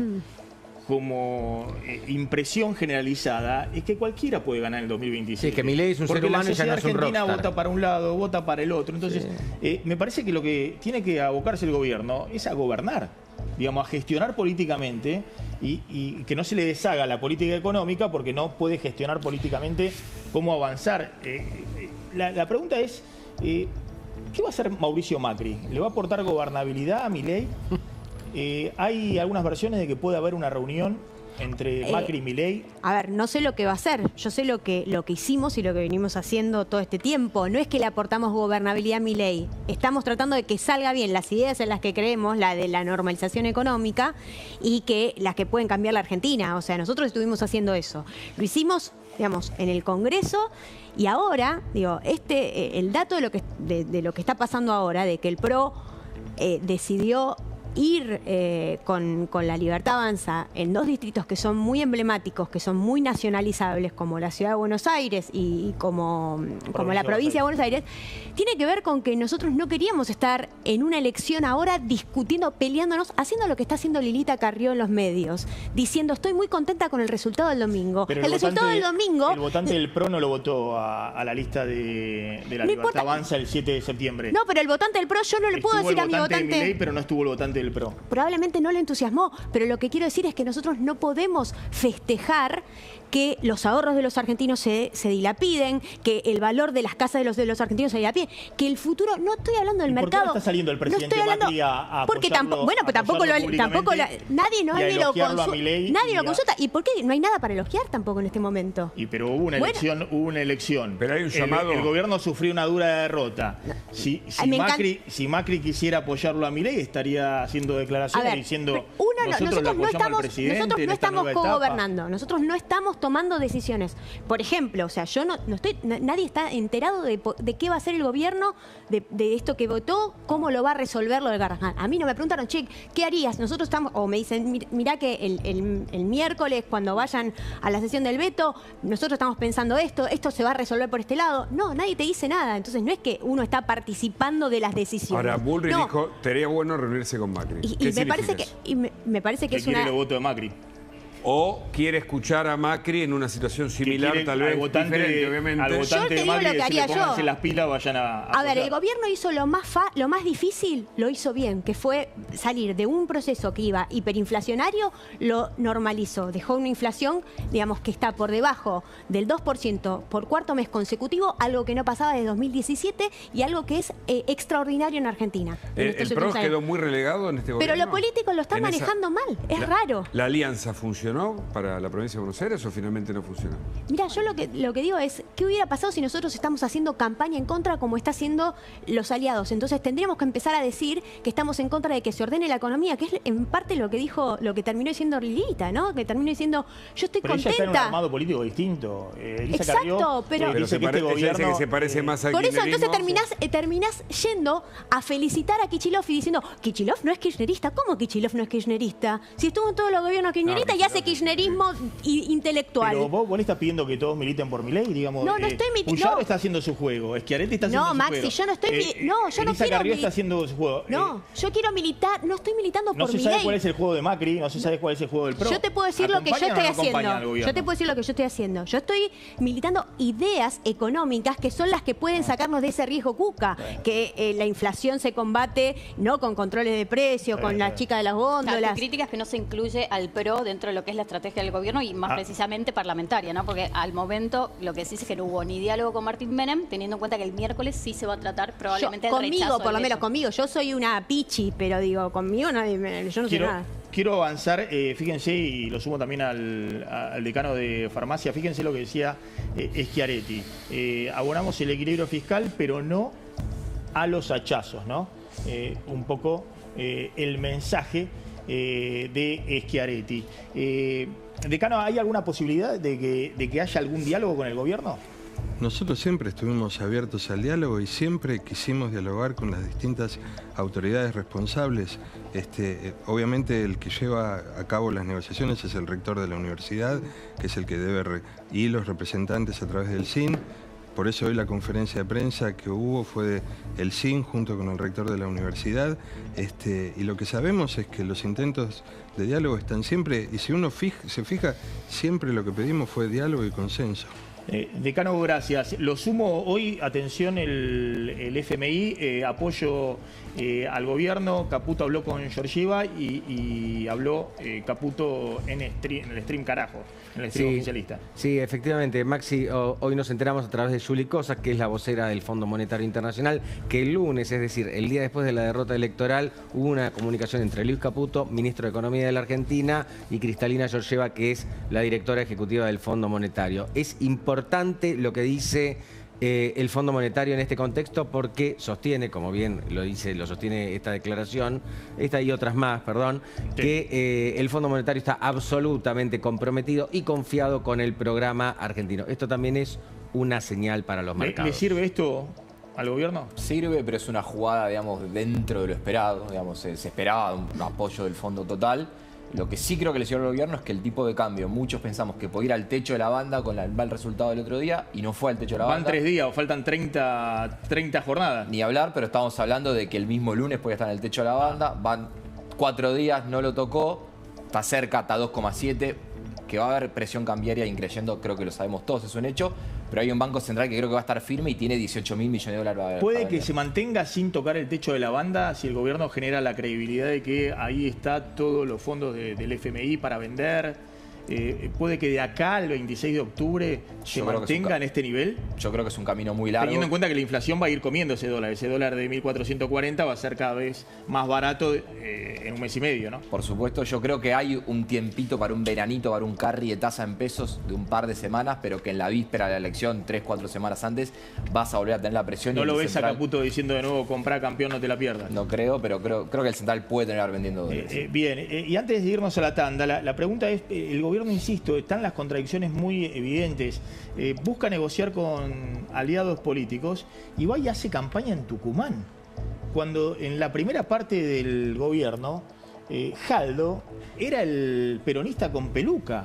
impresión generalizada es que cualquiera puede ganar en el 2027. Sí, que Milei es un ser humano y ya no es un rockstar. Porque la sociedad argentina vota para un lado, vota para el otro. Entonces, me parece que lo que tiene que abocarse el gobierno es a gobernar, digamos, a gestionar políticamente y que no se le deshaga la política económica porque no puede gestionar políticamente cómo avanzar. La pregunta es, ¿qué va a hacer Mauricio Macri? ¿Le va a aportar gobernabilidad a Milei? Hay algunas versiones de que puede haber una reunión entre Macri y Milei. A ver, no sé lo que va a hacer. Yo sé lo que hicimos y lo que venimos haciendo todo este tiempo. No es que le aportamos gobernabilidad a Milei. Estamos tratando de que salga bien las ideas en las que creemos, la de la normalización económica y que las que pueden cambiar la Argentina. O sea, nosotros estuvimos haciendo eso. Lo hicimos, digamos, en el Congreso y ahora, digo, el dato de lo que está pasando ahora, de que el PRO decidió ir con la Libertad Avanza en 2 distritos que son muy emblemáticos, que son muy nacionalizables, como la Ciudad de Buenos Aires y como la provincia de Buenos Aires, tiene que ver con que nosotros no queríamos estar en una elección ahora discutiendo, peleándonos, haciendo lo que está haciendo Lilita Carrió en los medios, diciendo estoy muy contenta con el resultado del domingo. Pero el votante del PRO no lo votó a la lista de la Libertad Avanza el 7 de septiembre. No, pero el votante del PRO, yo no le puedo decir a mi votante... de Milei, pero no estuvo el votante del PRO. Probablemente no le entusiasmó, pero lo que quiero decir es que nosotros no podemos festejar que los ahorros de los argentinos se dilapiden, que el valor de las casas de los argentinos se dilapide, que el futuro, no estoy hablando del mercado. ¿Por qué está saliendo el presidente Macri a porque apoyarlo, bueno, pero nadie lo consulta. ¿Y por qué no hay nada para elogiar tampoco en este momento? Pero hubo una elección. Pero hay un llamado. El gobierno sufrió una dura derrota. Si Macri quisiera apoyarlo a Milei, estaría haciendo declaraciones diciendo nosotros no estamos cogobernando, nosotros no estamos tomando decisiones. Por ejemplo, o sea, nadie está enterado de qué va a hacer el gobierno, de esto que votó, cómo lo va a resolver lo del Garrahan. A mí no me preguntaron, che, ¿qué harías? Nosotros estamos, o me dicen, mirá que el miércoles, cuando vayan a la sesión del veto, nosotros estamos pensando esto se va a resolver por este lado. No, nadie te dice nada. Entonces no es que uno está participando de las decisiones. Ahora, Bullrich dijo, sería bueno reunirse con Macri. Me parece que es una... quiere el voto de Macri. O quiere escuchar a Macri en una situación similar, tal vez diferente, obviamente. Al votante de Macri, pónganse las pilas, vayan a ver, el gobierno hizo lo más difícil, lo hizo bien, que fue salir de un proceso que iba hiperinflacionario, lo normalizó. Dejó una inflación, digamos, que está por debajo del 2% por 4º mes consecutivo, algo que no pasaba desde 2017 y algo que es extraordinario en Argentina. El PRO quedó muy relegado en este gobierno. Pero los políticos lo están manejando mal, es raro. ¿La alianza funcionó para la provincia de Buenos Aires o finalmente no funcionó? Mira, yo lo que digo es, ¿qué hubiera pasado si nosotros estamos haciendo campaña en contra como está haciendo los aliados? Entonces tendríamos que empezar a decir que estamos en contra de que se ordene la economía, que es en parte lo que terminó diciendo Lilita, ¿no? Que terminó diciendo, yo estoy contenta. Ella está en un armado político distinto. Exacto, pero dice que este gobierno... que se parece más al por eso, kirchnerismo. entonces terminás yendo a felicitar a Kicillof y diciendo, Kicillof no es kirchnerista. ¿Cómo Kicillof no es kirchnerista? Si estuvo en todos los gobiernos kirchneristas y hace kirchnerismo intelectual. Pero vos le estás pidiendo que todos militen por Milei, digamos. No, no estoy Puyaro está haciendo su juego, Schiaretti está haciendo su juego. No, Maxi, yo no estoy... yo no quiero... Carrió está haciendo su juego. No, yo quiero militar, no estoy militando por Milei. No se sabe cuál es el juego de Macri, no se sabe cuál es el juego del PRO. Yo te puedo decir lo que yo estoy haciendo. Yo te puedo decir lo que yo estoy haciendo. Yo estoy militando ideas económicas que son las que pueden sacarnos de ese riesgo cuca, que la inflación se combate no con controles de precio, con la chica de las góndolas. Tu crítica es que no se incluye al PRO dentro de lo que es la estrategia del gobierno y más precisamente parlamentaria, ¿no? Porque al momento lo que sí es que no hubo ni diálogo con Martín Menem, teniendo en cuenta que el miércoles sí se va a tratar probablemente el rechazo. Conmigo, por lo menos conmigo. Yo soy una pichi, pero digo, conmigo yo no sé nada. Quiero avanzar, fíjense, y lo sumo también al decano de farmacia, fíjense lo que decía Schiaretti. Abonamos el equilibrio fiscal, pero no a los hachazos, ¿no? Un poco el mensaje de Schiaretti. Decano, ¿hay alguna posibilidad de que haya algún diálogo con el gobierno? Nosotros siempre estuvimos abiertos al diálogo y siempre quisimos dialogar con las distintas autoridades responsables. Obviamente el que lleva a cabo las negociaciones es el rector de la universidad, que es el que debe, y los representantes a través del SIN. Por eso hoy la conferencia de prensa que hubo fue el SIN junto con el rector de la universidad. Y lo que sabemos es que los intentos de diálogo están siempre, y si uno se fija, siempre lo que pedimos fue diálogo y consenso. Decano, gracias. Lo sumo hoy, atención, el FMI, apoyo al gobierno. Caputo habló con Georgieva y habló Caputo en el stream carajo, en el stream oficialista. Sí, efectivamente, Maxi, hoy nos enteramos a través de Juli Cosas, que es la vocera del Fondo Monetario Internacional, que el lunes, es decir, el día después de la derrota electoral, hubo una comunicación entre Luis Caputo, ministro de Economía de la Argentina, y Cristalina Georgieva, que es la directora ejecutiva del Fondo Monetario. Es importante lo que dice el Fondo Monetario en este contexto porque sostiene, como bien lo sostiene esta declaración, esta y otras más, perdón, que el Fondo Monetario está absolutamente comprometido y confiado con el programa argentino. Esto también es una señal para los mercados. ¿Le sirve esto al gobierno? Sirve, pero es una jugada, digamos, dentro de lo esperado. Digamos, se esperaba un apoyo del fondo total. Lo que sí creo que le sirve al gobierno es que el tipo de cambio, muchos pensamos que podía ir al techo de la banda con el mal resultado del otro día y no fue al techo de la banda. Van 3 días o faltan 30 jornadas. Ni hablar, pero estamos hablando de que el mismo lunes puede estar en el techo de la banda. Van 4 días, no lo tocó, está cerca, está 2,7. Que va a haber presión cambiaria increyendo, creo que lo sabemos todos, es un hecho. Pero hay un Banco Central que creo que va a estar firme y tiene 18.000 millones de dólares. ¿Puede que se mantenga sin tocar el techo de la banda si el gobierno genera la credibilidad de que ahí está todos los fondos del FMI para vender? ¿Puede que de acá al 26 de octubre se mantenga en este nivel? Yo creo que es un camino muy largo. Teniendo en cuenta que la inflación va a ir comiendo ese dólar de 1.440 va a ser cada vez más barato en un mes y medio, ¿no? Por supuesto, yo creo que hay un tiempito para un veranito, para un carry de tasa en pesos de un par de semanas, pero que en la víspera de la elección, 3-4 semanas antes, vas a volver a tener la presión. ¿No lo ves a Caputo diciendo de nuevo, comprá campeón, no te la pierdas? No creo, pero creo que el Central puede tener vendiendo dólares. Bien, y antes de irnos a la tanda, la pregunta es, el gobierno, insisto, están las contradicciones muy evidentes. Busca negociar con aliados políticos y va y hace campaña en Tucumán. Cuando en la primera parte del gobierno, Jaldo era el peronista con peluca.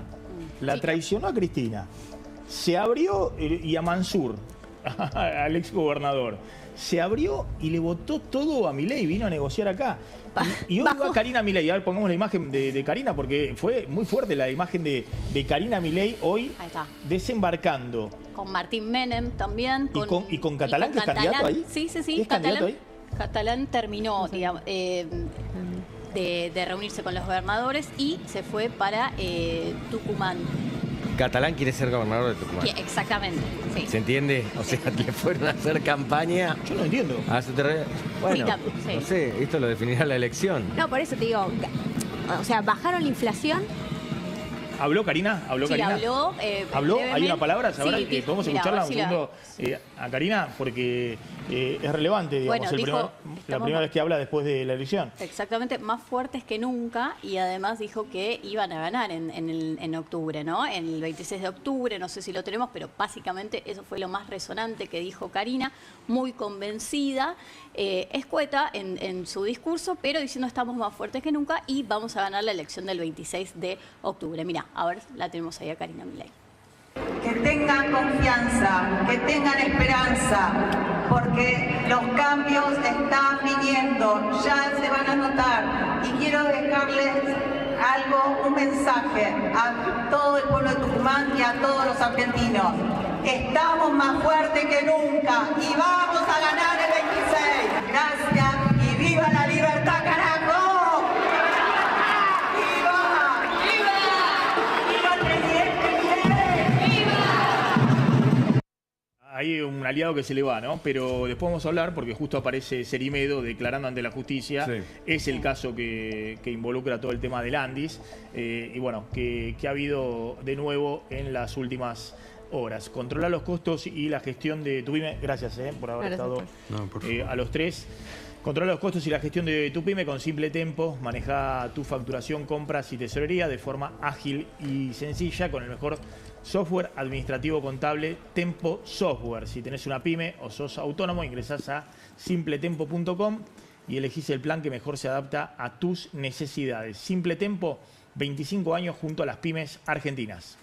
La traicionó a Cristina. Se abrió, y a Mansur, al exgobernador, se abrió y le votó todo a Milei, vino a negociar acá. Y hoy va Karina Milei. A ver, pongamos la imagen de Karina, porque fue muy fuerte la imagen de Karina Milei hoy desembarcando. Con Martín Menem también. ¿Y con Catalán, que es candidato ahí? Sí. ¿Es candidato ahí? Catalán terminó, digamos, de reunirse con los gobernadores y se fue para Tucumán. Catalán quiere ser gobernador de Tucumán. Exactamente, sí. ¿Se entiende? O sea, le fueron a hacer campaña. Yo no entiendo. Bueno, sí. no sé, esto lo definirá la elección. No, por eso te digo, o sea, bajaron la inflación. ¿Habló Karina? ¿Habló Karina? Sí, habló. ¿Habló? ¿Hay una palabra? ¿Sabrá? Sí, ¿Podemos escucharla un segundo a Karina? Porque es relevante, digamos, Bueno, la primera vez que habla después de la elección. Exactamente, más fuertes que nunca, y además dijo que iban a ganar en octubre, ¿no? En el 26 de octubre, no sé si lo tenemos, pero básicamente eso fue lo más resonante que dijo Karina, muy convencida, escueta en su discurso, pero diciendo estamos más fuertes que nunca y vamos a ganar la elección del 26 de octubre. Mirá, a ver, la tenemos ahí a Karina Milei. Que tengan confianza, que tengan esperanza, porque los cambios están viniendo, ya se van a notar. Y quiero dejarles un mensaje a todo el pueblo de Tucumán y a todos los argentinos. Estamos más fuertes que nunca y vamos a ganar el 26. Gracias y viva la libertad, carajo. Hay un aliado que se le va, ¿no? Pero después vamos a hablar, porque justo aparece Cerimedo declarando ante la justicia. Sí. Es el caso que involucra todo el tema del Andis. Y bueno, que ha habido de nuevo en las últimas horas. Controlar los costos y la gestión de tu pyme. Gracias por haber estado a los tres. Controla los costos y la gestión de tu pyme con Simple Tempo. Maneja tu facturación, compras y tesorería de forma ágil y sencilla con el mejor software administrativo contable Tempo Software. Si tenés una pyme o sos autónomo, ingresás a simpletempo.com y elegís el plan que mejor se adapta a tus necesidades. Simple Tempo, 25 años junto a las pymes argentinas.